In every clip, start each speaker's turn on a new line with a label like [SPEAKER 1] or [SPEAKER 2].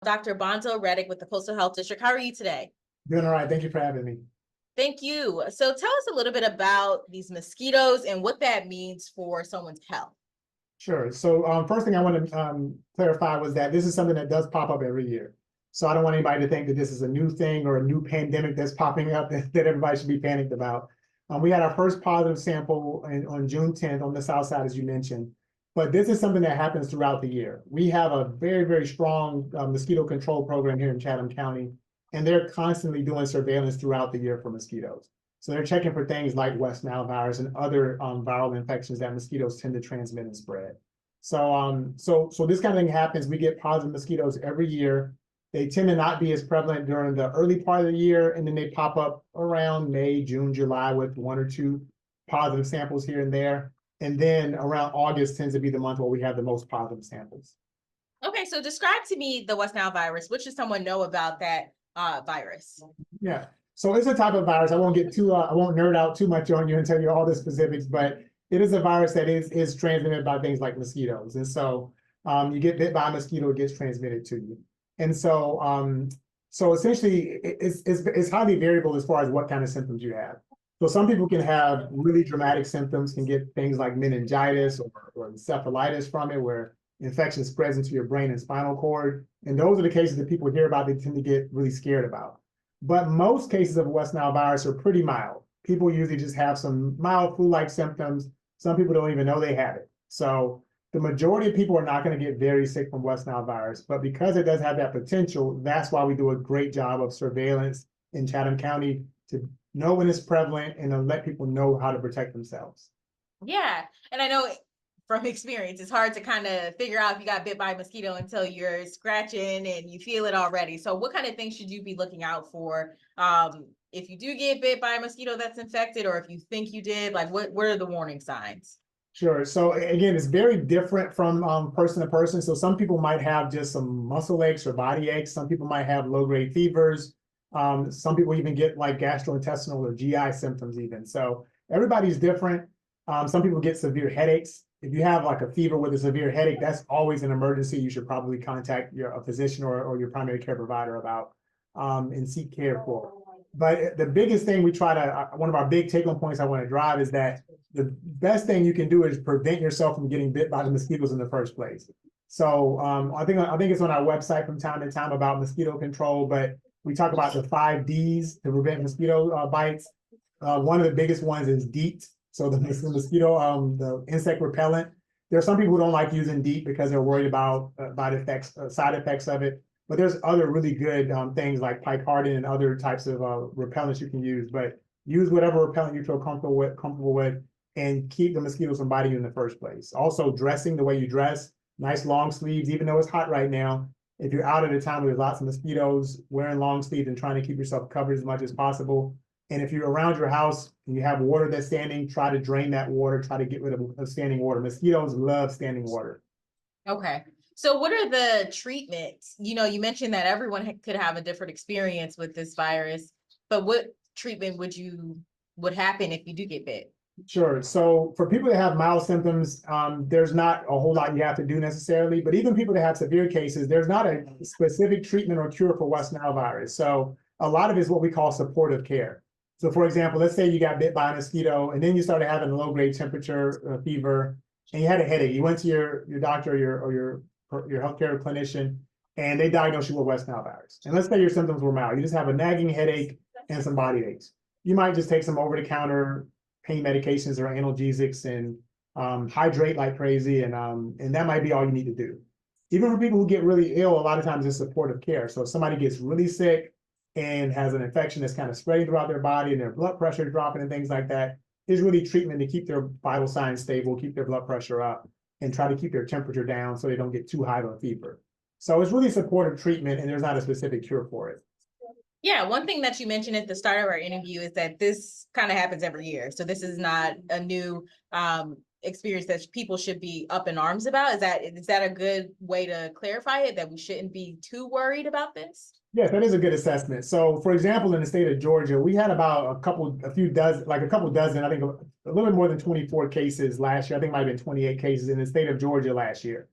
[SPEAKER 1] Dr. Bonzo Reddick with the Coastal Health District. How are you today?
[SPEAKER 2] Doing all right. Thank you for having me.
[SPEAKER 1] Thank you. So tell us a little bit about these mosquitoes and what that means for someone's health.
[SPEAKER 2] Sure. So first thing I want to clarify was that this is something that does pop up every year. So I don't want anybody to think that this is a new thing or a new pandemic that's popping up that everybody should be panicked about. We had our first positive sample on June 10th on the south side, as you mentioned. But this is something that happens throughout the year. We have a very, very strong mosquito control program here in Chatham County, and they're constantly doing surveillance throughout the year for mosquitoes. So they're checking for things like West Nile virus and other viral infections that mosquitoes tend to transmit and spread. So this kind of thing happens. We get positive mosquitoes every year. They tend to not be as prevalent during the early part of the year, and then they pop up around May, June, July with 1 or 2 positive samples here and there. And then around August tends to be the month where we have the most positive samples.
[SPEAKER 1] Okay, so describe to me the West Nile virus. What should someone know about that virus?
[SPEAKER 2] Yeah, so it's a type of virus. I won't nerd out too much on you and tell you all the specifics, but it is a virus that is transmitted by things like mosquitoes. And so you get bit by a mosquito, it gets transmitted to you. And so essentially it's highly variable as far as what kind of symptoms you have. So some people can have really dramatic symptoms, can get things like meningitis or encephalitis from it, where infection spreads into your brain and spinal cord. And those are the cases that people hear about, they tend to get really scared about. But most cases of West Nile virus are pretty mild. People usually just have some mild flu-like symptoms. Some people don't even know they have it. So the majority of people are not going to get very sick from West Nile virus, but because it does have that potential, that's why we do a great job of surveillance in Chatham County to know when it's prevalent and to let people know how to protect themselves.
[SPEAKER 1] Yeah, and I know from experience, it's hard to kind of figure out if you got bit by a mosquito until you're scratching and you feel it already. So what kind of things should you be looking out for if you do get bit by a mosquito that's infected, or if you think you did? Like what are the warning signs?
[SPEAKER 2] Sure. So again, it's very different from person to person. So some people might have just some muscle aches or body aches. Some people might have low-grade fevers. Some people even get like gastrointestinal or GI symptoms even. So everybody's different. Some people get severe headaches. If you have like a fever with a severe headache, that's always an emergency. You should probably contact a physician or your primary care provider about and seek care for. But the biggest thing we try to, one of our big take-home points I want to drive is that the best thing you can do is prevent yourself from getting bit by the mosquitoes in the first place. So I think it's on our website from time to time about mosquito control, but we talk about the 5 Ds to prevent mosquito bites. One of the biggest ones is DEET. So the mosquito, the insect repellent. There are some people who don't like using DEET because they're worried about side effects of it. But there's other really good things like picoardin and other types of repellents you can use. But use whatever repellent you feel comfortable with, and keep the mosquitoes from biting you in the first place. Also, dressing the way you dress, nice long sleeves, even though it's hot right now. If you're out at a time where there's lots of mosquitoes, wearing long sleeves and trying to keep yourself covered as much as possible. And if you're around your house and you have water that's standing, try to drain that water, try to get rid of standing water. Mosquitoes love standing water.
[SPEAKER 1] Okay. So what are the treatments? You know, you mentioned that everyone could have a different experience with this virus, but what treatment would happen if you do get bit?
[SPEAKER 2] Sure. So for people that have mild symptoms, there's not a whole lot you have to do necessarily, but even people that have severe cases, there's not a specific treatment or cure for West Nile virus. So a lot of it is what we call supportive care. So for example, let's say you got bit by a mosquito and then you started having a low-grade temperature, fever, and you had a headache. You went to your doctor or your healthcare clinician, and they diagnosed you with West Nile virus. And let's say your symptoms were mild. You just have a nagging headache and some body aches. You might just take some over-the-counter pain medications or analgesics and hydrate like crazy, and that might be all you need to do. Even for people who get really ill, a lot of times it's supportive care. So if somebody gets really sick and has an infection that's kind of spreading throughout their body and their blood pressure dropping and things like that, is really treatment to keep their vital signs stable, keep their blood pressure up, and try to keep their temperature down so they don't get too high of a fever. So it's really supportive treatment, and there's not a specific cure for it.
[SPEAKER 1] Yeah, one thing that you mentioned at the start of our interview is that this kind of happens every year. So this is not a new experience that people should be up in arms about. Is that a good way to clarify it, that we shouldn't be too worried about this?
[SPEAKER 2] Yes, that is a good assessment. So for example, in the state of Georgia, we had about a couple dozen, I think a little bit more than 24 cases last year. I think it might have been 28 cases in the state of Georgia last year.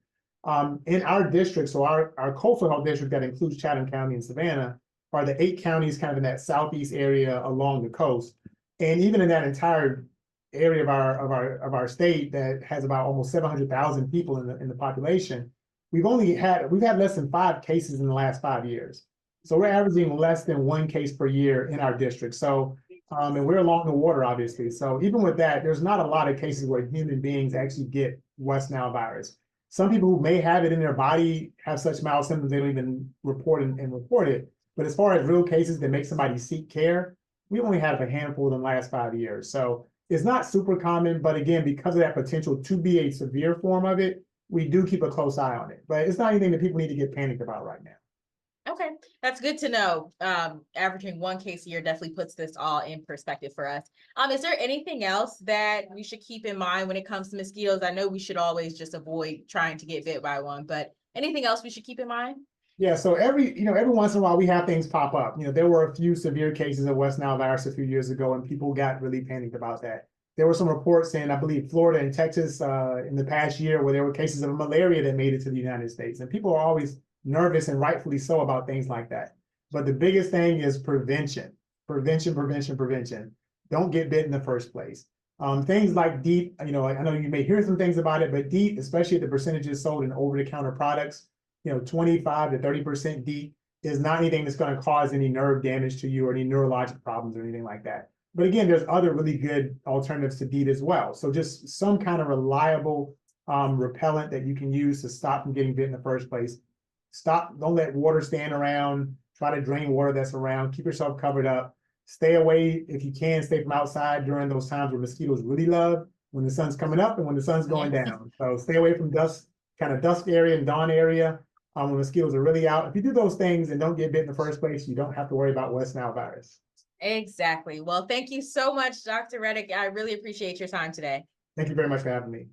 [SPEAKER 2] In our district, so our coastal health district that includes Chatham County and Savannah are the 8 counties kind of in that southeast area along the coast. And even in that entire area of our state that has about almost 700,000 people in the population, we've had less than 5 cases in the last 5 years. So we're averaging less than 1 case per year in our district. So, and we're along the water, obviously. So even with that, there's not a lot of cases where human beings actually get West Nile virus. Some people who may have it in their body have such mild symptoms, they don't even report and report it. But as far as real cases that make somebody seek care, we only have a handful in the last 5 years. So it's not super common, but again, because of that potential to be a severe form of it, we do keep a close eye on it. But it's not anything that people need to get panicked about right now.
[SPEAKER 1] Okay, that's good to know. Averaging 1 case a year definitely puts this all in perspective for us. Is there anything else that we should keep in mind when it comes to mosquitoes? I know we should always just avoid trying to get bit by one, but anything else we should keep in mind?
[SPEAKER 2] Yeah, so every once in a while we have things pop up. There were a few severe cases of West Nile virus a few years ago, and people got really panicked about that. There were some reports in, I believe, Florida and Texas in the past year where there were cases of malaria that made it to the United States, and people are always nervous, and rightfully so, about things like that. But the biggest thing is prevention. Prevention. Don't get bit in the first place. Things like DEET, I know you may hear some things about it, but DEET, especially the percentages sold in over-the-counter products, 25 to 30% DEET is not anything that's going to cause any nerve damage to you or any neurologic problems or anything like that. But again, there's other really good alternatives to DEET as well. So just some kind of reliable repellent that you can use to stop from getting bit in the first place. Don't let water stand around. Try to drain water that's around. Keep yourself covered up. Stay away, if you can, stay from outside during those times where mosquitoes really love, when the sun's coming up and when the sun's going down. So stay away from dusk area and dawn area when mosquitoes are really out. If you do those things and don't get bit in the first place, you don't have to worry about West Nile virus.
[SPEAKER 1] Exactly. Well, thank you so much, Dr. Reddick. I really appreciate your time today.
[SPEAKER 2] Thank you very much for having me.